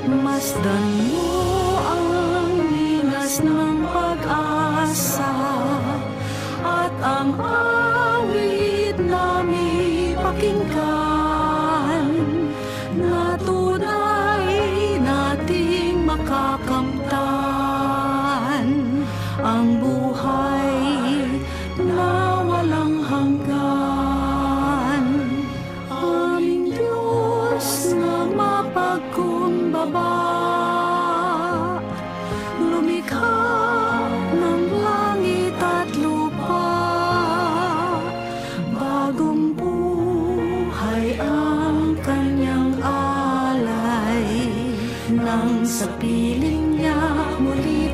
Masdan mo ang linas ng pag-asa at ang awit namin pakinggan na tunay nating makakamtan ang buhay na walang hanggan. Aming Diyos na mapagkumbaba, lumikha ng langit at lupa, bagong buhay ang kanyang alay, nang sa piling niya muli